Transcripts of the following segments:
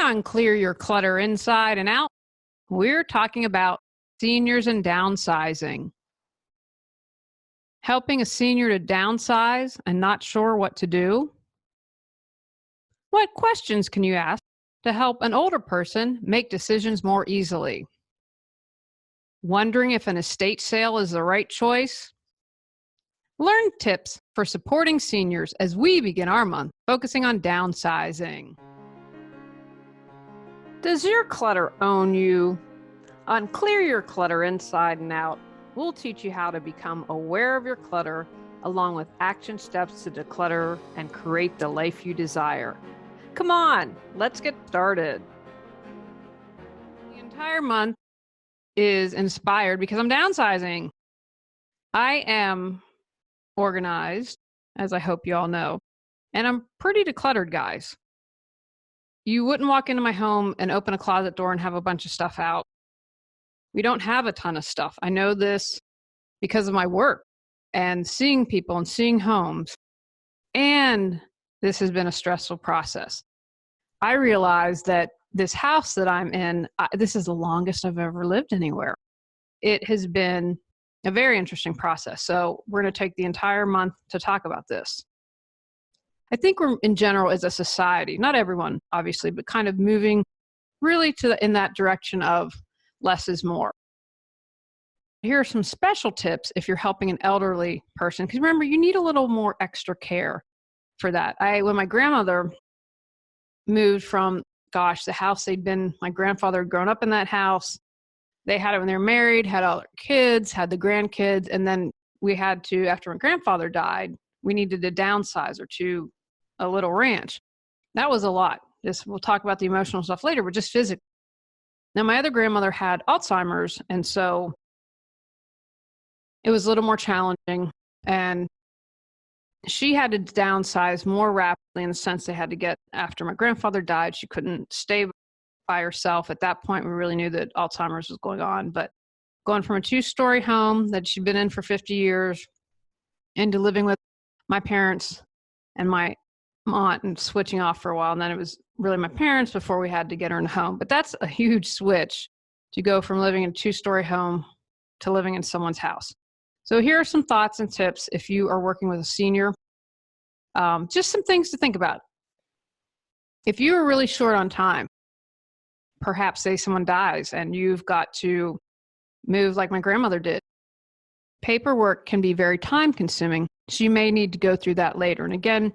on Clear Your Clutter Inside and Out, we're talking about seniors and downsizing. Helping a senior to downsize and not sure what to do? What questions can you ask to help an older person make decisions more easily? Wondering if an estate sale is the right choice? Learn tips for supporting seniors as we begin our month focusing on downsizing. Does your clutter own you? On Clear Your Clutter Inside and Out, we'll teach you how to become aware of your clutter along with action steps to declutter and create the life you desire. Come on, let's get started. The entire month is inspired because I'm downsizing. I am organized, as I hope you all know, and I'm pretty decluttered, guys. You wouldn't walk into my home and open a closet door and have a bunch of stuff out. We don't have a ton of stuff. I know this because of my work and seeing people and seeing homes. And this has been a stressful process. I realized that this house that I'm in, this is the longest I've ever lived anywhere. It has been a very interesting process. So we're going to take the entire month to talk about this. I think we're, in general, as a society, not everyone, obviously, but kind of moving really in that direction of less is more. Here are some special tips if you're helping an elderly person, because remember, you need a little more extra care for that. When my grandmother moved from, the house my grandfather had grown up in that house. They had it when they were married, had all their kids, had the grandkids, and then we had to, after my grandfather died, we needed to downsize her to a little ranch. That was a lot. We'll talk about the emotional stuff later, but just physically. Now, my other grandmother had Alzheimer's, and so it was a little more challenging, and she had to downsize more rapidly in the sense they had to get, after my grandfather died, she couldn't stay by herself. At that point, we really knew that Alzheimer's was going on, but going from a 2-story home that she'd been in for 50 years into living with my parents and my aunt and switching off for a while. And then it was really my parents before we had to get her in a home. But that's a huge switch to go from living in a 2-story home to living in someone's house. So here are some thoughts and tips if you are working with a senior. Just some things to think about. If you are really short on time, perhaps say someone dies and you've got to move like my grandmother did. Paperwork can be very time consuming, so you may need to go through that later. And again,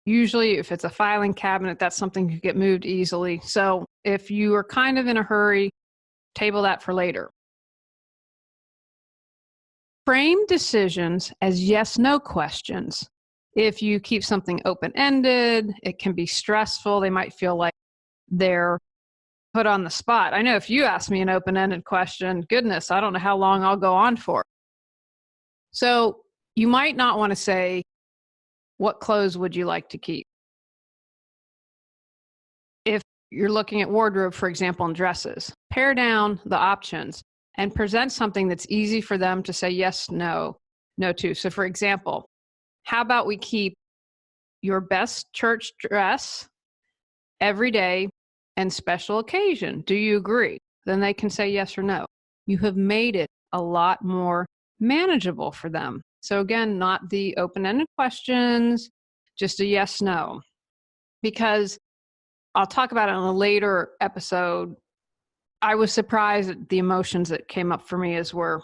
usually if it's a filing cabinet, that's something you can get moved easily. So if you are kind of in a hurry, table that for later. Frame decisions as yes/no questions. If you keep something open-ended, it can be stressful. They might feel like they're put on the spot. I know if you ask me an open-ended question, goodness, I don't know how long I'll go on for. So you might not want to say, what clothes would you like to keep? If you're looking at wardrobe, for example, and dresses, pare down the options and present something that's easy for them to say yes, no to. So for example, how about we keep your best church dress every day and special occasion? Do you agree? Then they can say yes or no. You have made it a lot more manageable for them. So again, not the open-ended questions, just a yes, no. Because I'll talk about it in a later episode. I was surprised at the emotions that came up for me as we're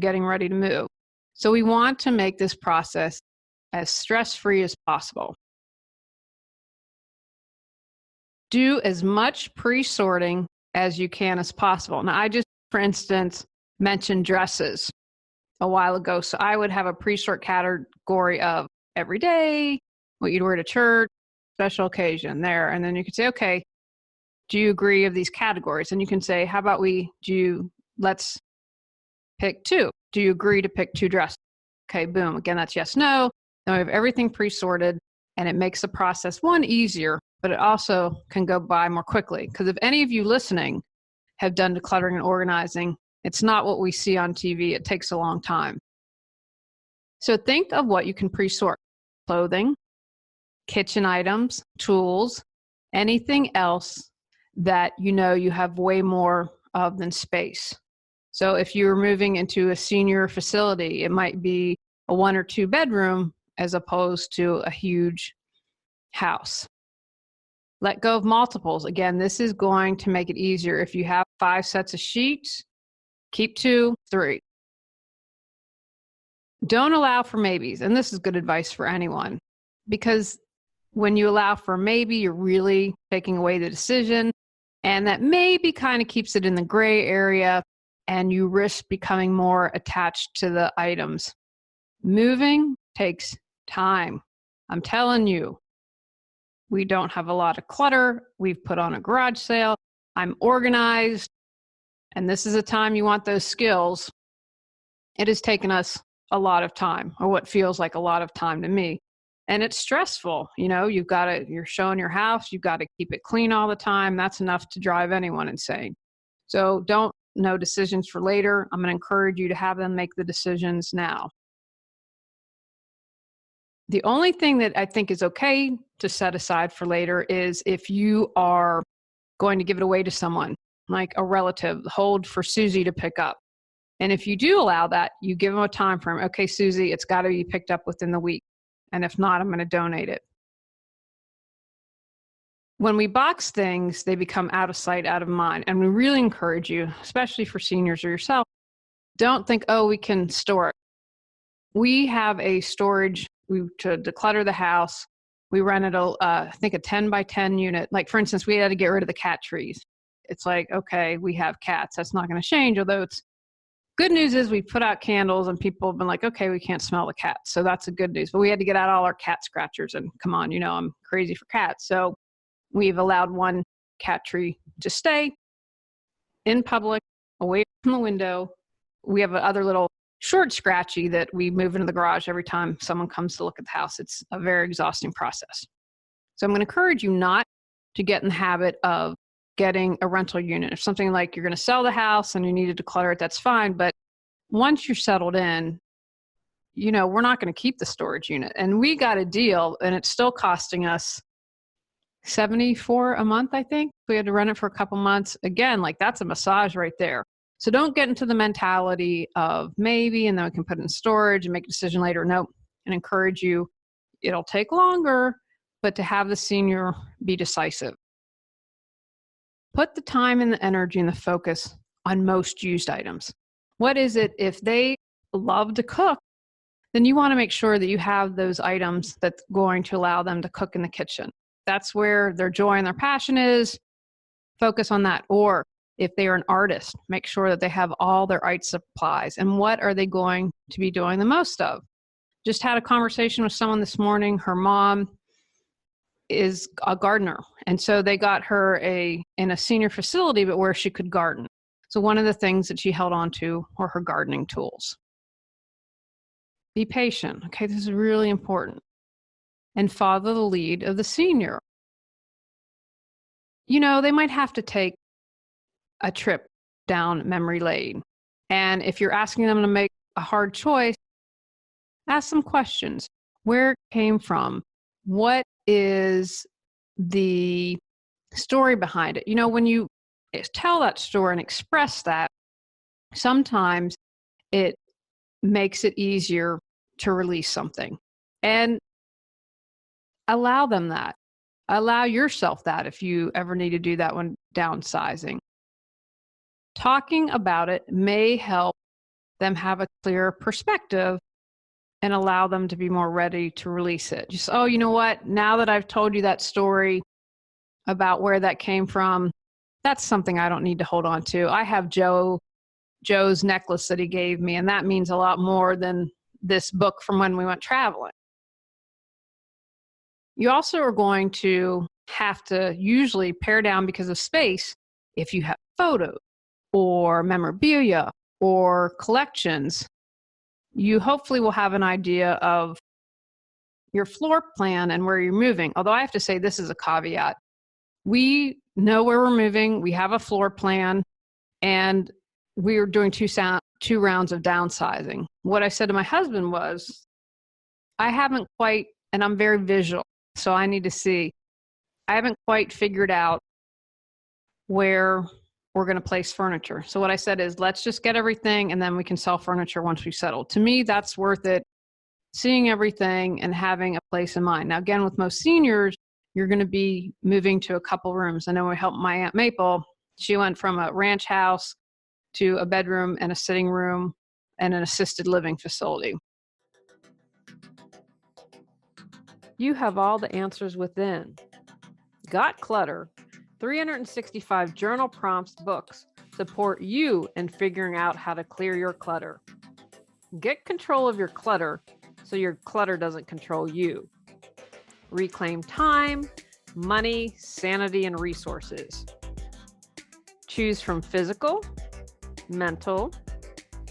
getting ready to move. So we want to make this process as stress-free as possible. Do as much pre-sorting as you can as possible. Now, I just, for instance, mentioned dresses a while ago. So I would have a pre-sort category of every day, what you'd wear to church, special occasion there. And then you could say, okay, do you agree of these categories? And you can say, how about let's pick 2. Do you agree to pick 2 dresses? Okay, boom. Again, that's yes, no. Then we have everything pre-sorted, and it makes the process, one, easier, but it also can go by more quickly. Because if any of you listening have done decluttering and organizing, it's not what we see on TV. It takes a long time. So think of what you can pre-sort. Clothing, kitchen items, tools, anything else that you have way more of than space. So if you're moving into a senior facility, it might be a 1 or 2 bedroom as opposed to a huge house. Let go of multiples. Again, this is going to make it easier. If you have 5 sets of sheets, keep 2, 3. Don't allow for maybes. And this is good advice for anyone, because when you allow for maybe, you're really taking away the decision. And that maybe kind of keeps it in the gray area, and you risk becoming more attached to the items. Moving takes time. I'm telling you, we don't have a lot of clutter. We've put on a garage sale. I'm organized. And this is a time you want those skills. It has taken us a lot of time, or what feels like a lot of time to me. And it's stressful. You're showing your house. You've got to keep it clean all the time. That's enough to drive anyone insane. So no decisions for later. I'm going to encourage you to have them make the decisions now. The only thing that I think is okay to set aside for later is if you are going to give it away to someone, like a relative, hold for Susie to pick up. And if you do allow that, you give them a time frame. Okay, Susie, it's got to be picked up within the week. And if not, I'm going to donate it. When we box things, they become out of sight, out of mind. And we really encourage you, especially for seniors or yourself, don't think, oh, we can store it. We have a storage to declutter the house. We rented I think a 10 by 10 unit. Like, for instance, we had to get rid of the cat trees. It's like, okay, we have cats. That's not going to change. Although it's good news is we put out candles and people have been like, okay, we can't smell the cats. So that's a good news. But we had to get out all our cat scratchers, and come on, I'm crazy for cats. So we've allowed one cat tree to stay in public, away from the window. We have other little short scratchy that we move into the garage every time someone comes to look at the house. It's a very exhausting process. So I'm going to encourage you not to get in the habit of getting a rental unit. If something like you're going to sell the house and you need to declutter it, that's fine. But once you're settled in, we're not going to keep the storage unit. And we got a deal, and it's still costing us $74 a month, I think. We had to rent it for a couple months. Again, like, that's a massage right there. So don't get into the mentality of maybe, and then we can put it in storage and make a decision later. Nope. And encourage you, it'll take longer, but to have the senior be decisive. Put the time and the energy and the focus on most used items. What is it? If they love to cook, then you want to make sure that you have those items that's going to allow them to cook in the kitchen. That's where their joy and their passion is. Focus on that. Or if they are an artist, make sure that they have all their art supplies. And what are they going to be doing the most of? Just had a conversation with someone this morning. Her mom is a gardener. And so they got her in a senior facility, but where she could garden. So one of the things that she held on to were her gardening tools. Be patient. Okay, this is really important. And follow the lead of the senior. They might have to take a trip down memory lane. And if you're asking them to make a hard choice, ask some questions. Where it came from? What is the story behind it? When you tell that story and express that, sometimes it makes it easier to release something. And allow them that. Allow yourself that if you ever need to do that when downsizing. Talking about it may help them have a clearer perspective and allow them to be more ready to release it. Just, oh, you know what? Now that I've told you that story about where that came from, that's something I don't need to hold on to. I have Joe's necklace that he gave me, and that means a lot more than this book from when we went traveling. You also are going to have to usually pare down because of space if you have photos or memorabilia or collections. You hopefully will have an idea of your floor plan and where you're moving. Although I have to say, this is a caveat. We know where we're moving. We have a floor plan, and we are doing two rounds of downsizing. What I said to my husband was, I haven't quite, and I'm very visual, so I need to see. I haven't quite figured out where we're going to place furniture. So what I said is, let's just get everything and then we can sell furniture once we settle. To me, that's worth it. Seeing everything and having a place in mind. Now, again, with most seniors, you're going to be moving to a couple rooms. I know we helped my Aunt Maple. She went from a ranch house to a bedroom and a sitting room and an assisted living facility. You have all the answers within. Got Clutter, 365 journal prompts books support you in figuring out how to clear your clutter. Get control of your clutter so your clutter doesn't control you. Reclaim time, money, sanity, and resources. Choose from physical, mental,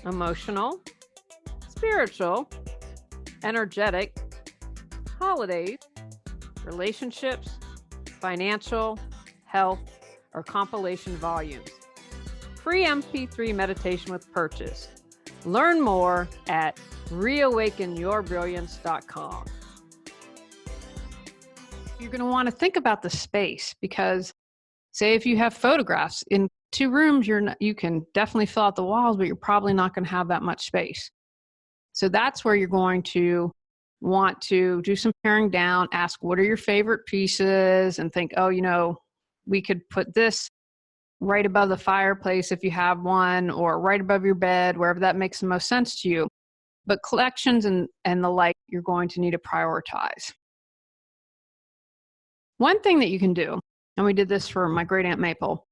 emotional, spiritual, energetic, holidays, relationships, financial, health, or compilation volumes. Free MP3 meditation with purchase. Learn more at reawakenyourbrilliance.com. You're going to want to think about the space because, say, if you have photographs in 2 rooms, you can definitely fill out the walls, but you're probably not going to have that much space. So that's where you're going to want to do some paring down, ask what are your favorite pieces, and think, oh, we could put this right above the fireplace if you have one, or right above your bed, wherever that makes the most sense to you. But collections and the like, you're going to need to prioritize. One thing that you can do, and we did this for my great Aunt Maple,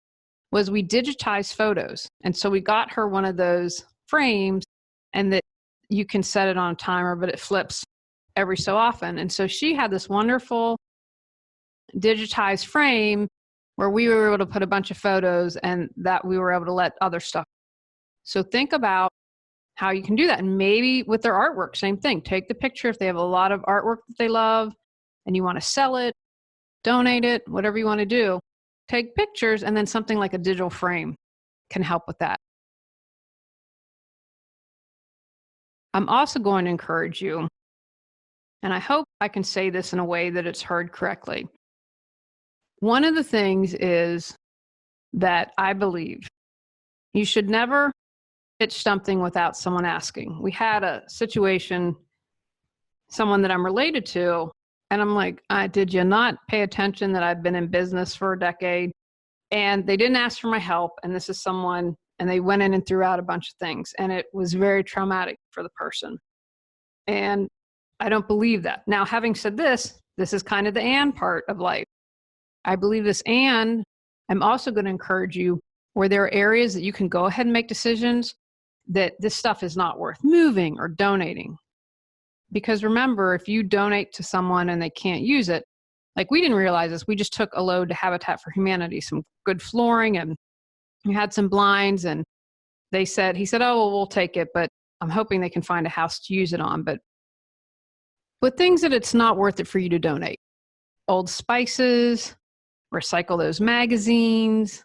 was we digitized photos. And so we got her one of those frames, and that you can set it on a timer, but it flips every so often. And so she had this wonderful digitized frame where we were able to put a bunch of photos and that we were able to let other stuff. So think about how you can do that. And maybe with their artwork, same thing. Take the picture if they have a lot of artwork that they love and you want to sell it, donate it, whatever you want to do. Take pictures, and then something like a digital frame can help with that. I'm also going to encourage you, and I hope I can say this in a way that it's heard correctly. One of the things is that I believe you should never pitch something without someone asking. We had a situation, someone that I'm related to, and I'm like, did you not pay attention that I've been in business for a decade? And they didn't ask for my help. And this is someone, and they went in and threw out a bunch of things. And it was very traumatic for the person. And I don't believe that. Now, having said this is kind of the and part of life. I believe this, and I'm also going to encourage you where there are areas that you can go ahead and make decisions that this stuff is not worth moving or donating. Because remember, if you donate to someone and they can't use it, like we didn't realize this, we just took a load to Habitat for Humanity, some good flooring, and we had some blinds, and he said, oh, well, we'll take it, but I'm hoping they can find a house to use it on. But things that it's not worth it for you to donate. Old spices, recycle those magazines,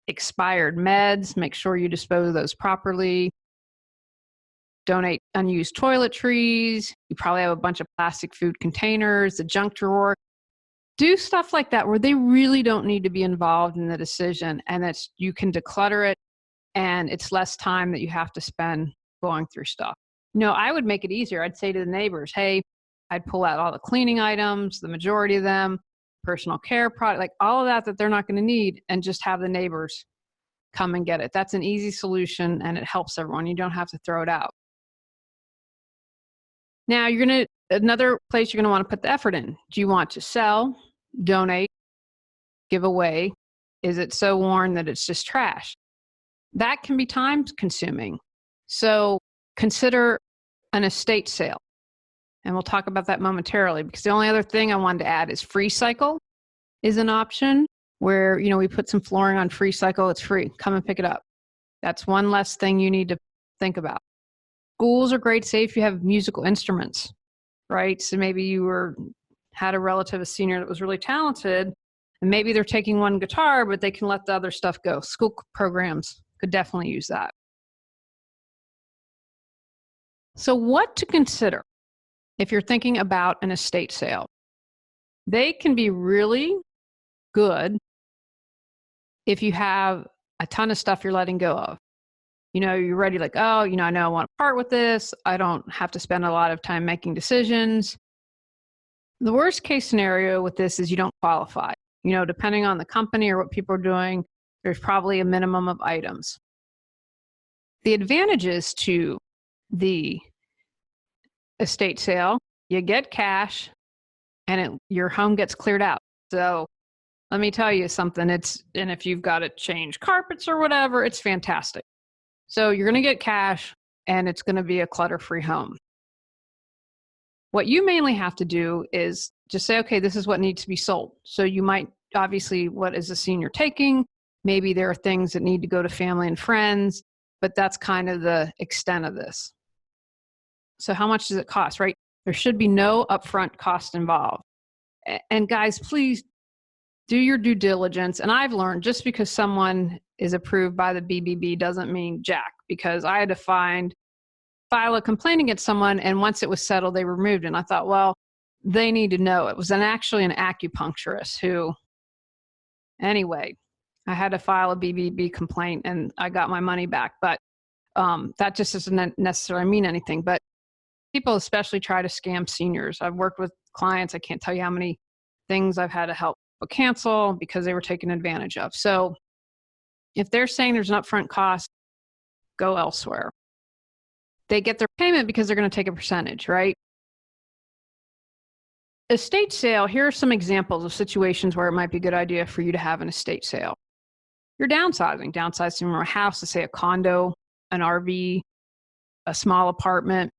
expired meds, make sure you dispose of those properly. Donate unused toiletries. You probably have a bunch of plastic food containers, the junk drawer. Do stuff like that where they really don't need to be involved in the decision, and you can declutter it, and it's less time that you have to spend going through stuff. I would make it easier. I'd say to the neighbors, hey, I'd pull out all the cleaning items, the majority of them, personal care product, like all of that they're not going to need, and just have the neighbors come and get it. That's an easy solution, and it helps everyone. You don't have to throw it out. Now, another place you're going to want to put the effort in. Do you want to sell, donate, give away? Is it so worn that it's just trash? That can be time consuming. So consider an estate sale. And we'll talk about that momentarily, because the only other thing I wanted to add is free cycle is an option where, we put some flooring on free cycle. It's free. Come and pick it up. That's one less thing you need to think about. Schools are great, say if you have musical instruments, right? So maybe you had a relative, a senior that was really talented, and maybe they're taking one guitar, but they can let the other stuff go. School programs could definitely use that. So what to consider if you're thinking about an estate sale? They can be really good if you have a ton of stuff you're letting go of, you're ready, like, oh, I know I want to part with this. I don't have to spend a lot of time making decisions. The worst case scenario with this is you don't qualify. Depending on the company or what people are doing, there's probably a minimum of items. The advantages to the estate sale, you get cash and your home gets cleared out. So let me tell you something. And if you've got to change carpets or whatever, it's fantastic. So you're going to get cash and it's going to be a clutter-free home. What you mainly have to do is just say, okay, this is what needs to be sold. So you might, obviously, what is the senior taking? Maybe there are things that need to go to family and friends, but that's kind of the extent of this. So how much does it cost, right? There should be no upfront cost involved. And guys, please do your due diligence. And I've learned just because someone is approved by the BBB doesn't mean jack, because I had to file a complaint against someone, and once it was settled, they removed it. And I thought, well, they need to know. It was actually an acupuncturist who, anyway, I had to file a BBB complaint and I got my money back. But that just doesn't necessarily mean anything. But people especially try to scam seniors. I've worked with clients. I can't tell you how many things I've had to help cancel because they were taken advantage of. So if they're saying there's an upfront cost, go elsewhere. They get their payment because they're going to take a percentage, right? Estate sale, here are some examples of situations where it might be a good idea for you to have an estate sale. You're downsizing from a house to, say, a condo, an RV, a small apartment.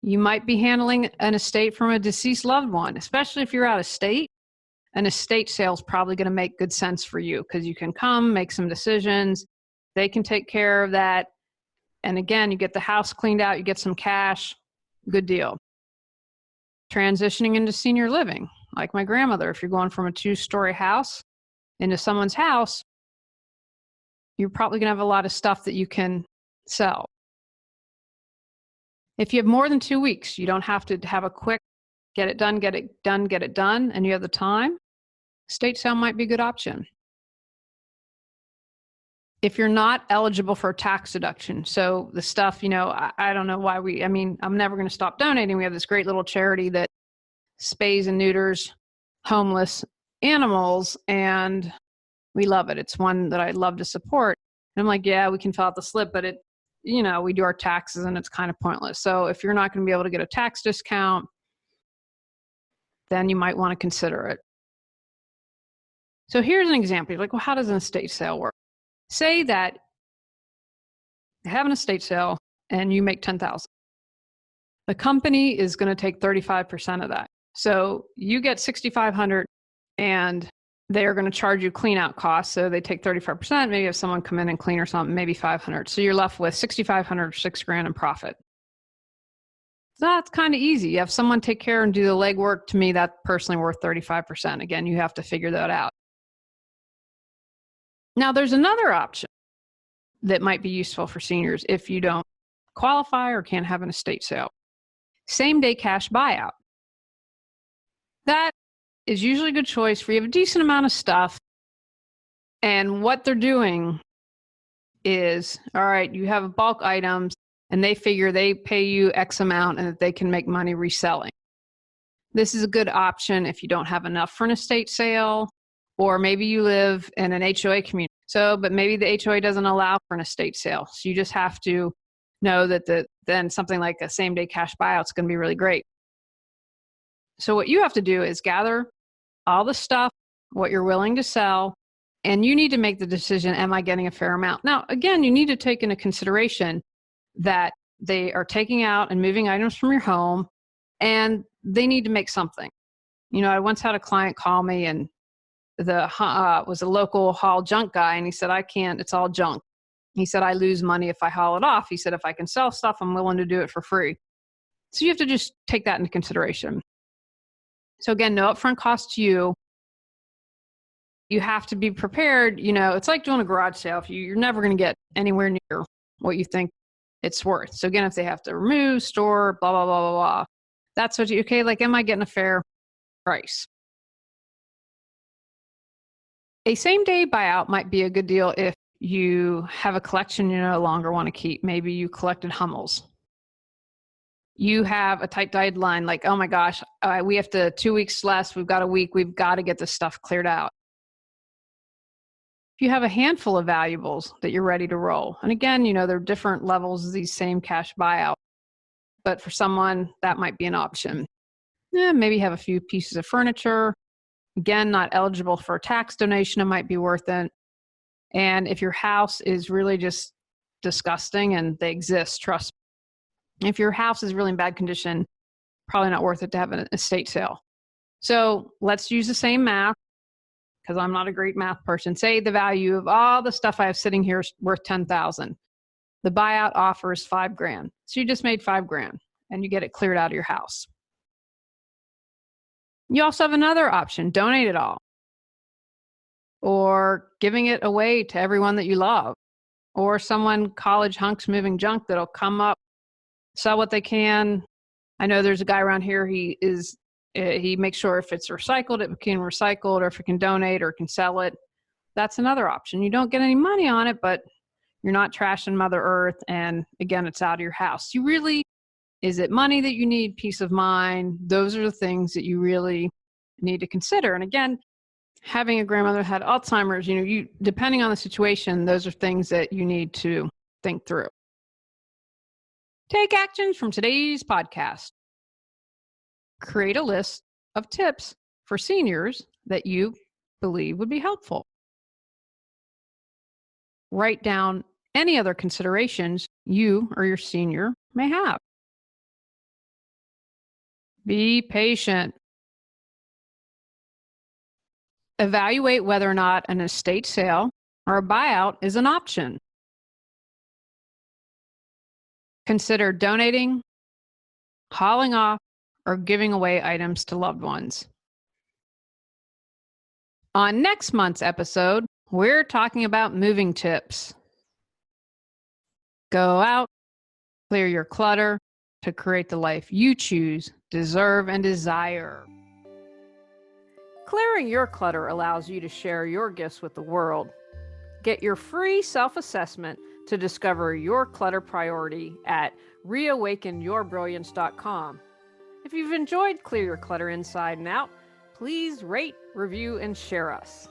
You might be handling an estate from a deceased loved one, especially if you're out of state. An estate sale is probably going to make good sense for you because you can come, make some decisions. They can take care of that. And again, you get the house cleaned out, you get some cash, good deal. Transitioning into senior living, like my grandmother, if you're going from a 2-story house into someone's house, you're probably going to have a lot of stuff that you can sell. If you have more than 2 weeks, you don't have to have a quick get it done, and you have the time, estate sale might be a good option. If you're not eligible for a tax deduction, so the stuff, I don't know why I'm never going to stop donating. We have this great little charity that spays and neuters homeless animals, and we love it. It's one that I love to support. And I'm like, yeah, we can fill out the slip, but we do our taxes and it's kind of pointless. So if you're not going to be able to get a tax discount, then you might want to consider it. So here's an example. You're like, well, how does an estate sale work? Say that you have an estate sale and you make $10,000. The company is going to take 35% of that. So you get $6,500 and they are going to charge you clean out costs. So they take 35%, maybe have someone come in and clean or something, maybe $500. So you're left with $6,500, $6,000 in profit. That's kind of easy. You have someone take care and do the legwork. To me, that's personally worth 35%. Again, you have to figure that out. Now, there's another option that might be useful for seniors if you don't qualify or can't have an estate sale. Same-day cash buyout. That is usually a good choice for you have a decent amount of stuff. And what they're doing is, all right, you have bulk items and they figure they pay you X amount and that they can make money reselling. This is a good option if you don't have enough for an estate sale, or maybe you live in an HOA community. But maybe the HOA doesn't allow for an estate sale. So you just have to know that then something like a same-day cash buyout is going to be really great. So what you have to do is gather all the stuff, what you're willing to sell, and you need to make the decision, am I getting a fair amount? Now, again, you need to take into consideration that they are taking out and moving items from your home, and they need to make something. I once had a client call me, and was a local haul junk guy, and he said, I can't, it's all junk. He said, I lose money if I haul it off. He said, if I can sell stuff, I'm willing to do it for free. So you have to just take that into consideration. So again, no upfront cost to you. You have to be prepared. It's like doing a garage sale. You're never going to get anywhere near what you think it's worth. So again, if they have to remove, store, blah, blah, blah, blah, blah, that's what am I getting a fair price? A same-day buyout might be a good deal if you have a collection you no longer want to keep. Maybe you collected Hummels. You have a tight deadline, like, oh my gosh, we have 2 weeks less, we've got a week, we've got to get this stuff cleared out. If you have a handful of valuables that you're ready to roll, and again, there are different levels of these same cash buyout, but for someone, that might be an option. Maybe have a few pieces of furniture. Again, not eligible for a tax donation, it might be worth it. And if your house is really just disgusting, and they exist, trust me. If your house is really in bad condition, probably not worth it to have an estate sale. So let's use the same math, because I'm not a great math person. Say the value of all the stuff I have sitting here is worth $10,000. The buyout offer is $5,000. So you just made $5,000 and you get it cleared out of your house. You also have another option: donate it all, or giving it away to everyone that you love, or someone college hunks moving junk that'll come up, sell what they can. I know there's a guy around here, he makes sure if it's recycled, it can recycled, or if it can donate or can sell it. That's another option. You don't get any money on it, but you're not trashing Mother Earth. And again, it's out of your house. Is it money that you need? Peace of mind? Those are the things that you really need to consider. And again, having a grandmother who had Alzheimer's, you depending on the situation, those are things that you need to think through. Take actions from today's podcast. Create a list of tips for seniors that you believe would be helpful. Write down any other considerations you or your senior may have. Be patient. Evaluate whether or not an estate sale or a buyout is an option. Consider donating, hauling off, or giving away items to loved ones. On next month's episode, we're talking about moving tips. Go out, clear your clutter to create the life you choose, deserve, and desire. Clearing your clutter allows you to share your gifts with the world. Get your free self-assessment to discover your clutter priority at reawakenyourbrilliance.com. If you've enjoyed Clear Your Clutter Inside and Out, please rate, review, and share us.